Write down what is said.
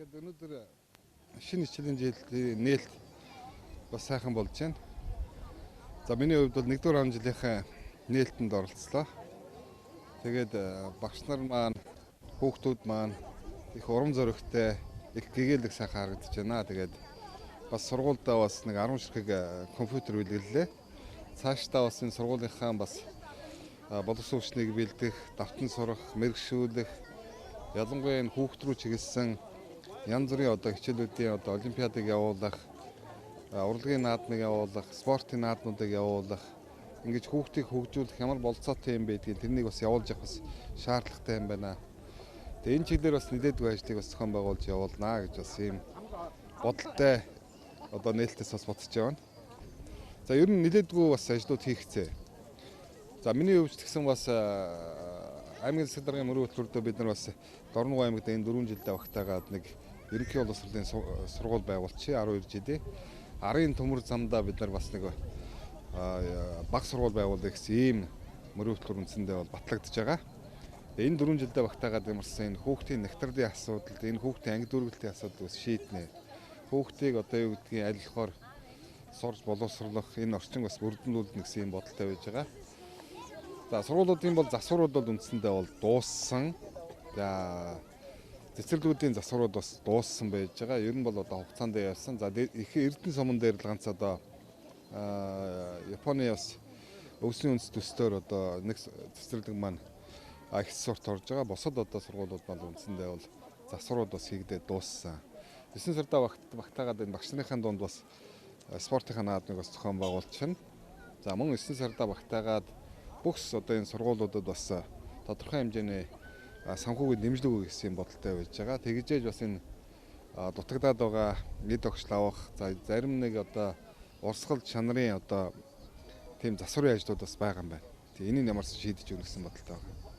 Тэгээд өнөөдөр шинэ хичээлийн жилийн нээлт бас сайхан болж байна. За миний хувьд бол 1-р он жилийнхээ нээлтэнд оролцлоо. Тэгээд багш нар маань, хүүхдүүд маань их урам зоригтой, их гэгээлэг сайхан харагдаж байна. Тэгээд бас сургуульдаа бас нэг 10 ширхэг компьютер бэлгэллээ. Цаашдаа бас энэ сургуулийнхаа бас боловсруучныг бэлдэх, давтан сурах, мэрэгшүүлэх, ялангуяа энэ хүүхд рүү чиглэсэн янз бүрийн хичээлүүдийн олимпиадыг явуулах, урлагийн наадмыг явуулах, спортын наадмуудыг явуулах, ингэж хүүхдийг хөгжүүлэх ямар болцоотой юм бэ гэдгийг тэрнийг бас явуулж явах бас шаардлагатай юм байна. Тэгээ энэ чиглэлээр бас нэлээдгүй ажлыг бас зохион байгуулж явуулнаа гэж бас ийм бодолтой нээлтээс бас бодож байна. За ер нь нэлээдгүй бас ажлууд хийгцээ. За миний хувьд гэсэн бас аймгийн засаг даргын мөрөө хөтөлбөртөө бид нар бас Дорногов аймагт энэ 4 жилдээ багтаагаад нэг ерөнхий боловсролын сургууль байгуулчихъя 12 жилийн. Арын төмөр замдаа бид нар бас нэг баг сургууль байгуулах гэсэн ийм мөрөө хөтөлбөр үндсэндээ бол батлагдж байгаа. Энэ 4 жилдээ багтаагаад ямарсан энэ хүүхдийн нэгтрлийн асуудал, энэ хүүхдийн анги дүүргэлтийн асуудал бас шийднэ. Хүүхдийг юу гэдгийг аль болохоор сурж боловсруулах энэ орчин бас бүрдүүлнэ гэсэн ийм бодолтой байж байгаа. За сургуулиудын бол засварууд бол үндсэндээ бол дууссан. За цэцэрлэгүүдийн засварууд бас дууссан байж байгаа. Ер нь бол хугацаанд явсан. За их Эрдэнэ суман дээр л ганц Японы бас өвсний үндэс төстөөр нэг цэцэрлэг маань их сурт орж байгаа. Босод сургуулиуд бол үндсэндээ бол засварууд бас хийгдээд дууссан. 9 сарда багтаагаад энэ багш нарын дунд бас спортынхаа наадмыг бас зохион байгуулчихна. За мөн 9 сарда багтаагаад бүхс энэ сургуулиудад бас тодорхой хэмжээний санхүүгийн дэмжлэг өгөх гэсэн бодолтой байж байгаа. Тэгжээж бас энэ дутагдаад байгаа эд огшил авах, зарим нэг урсгал чанарын тийм засварын ажлууд бас байгаа юм байна. Энийг ямарч шийдэж өгөх гэсэн бодолтой байна.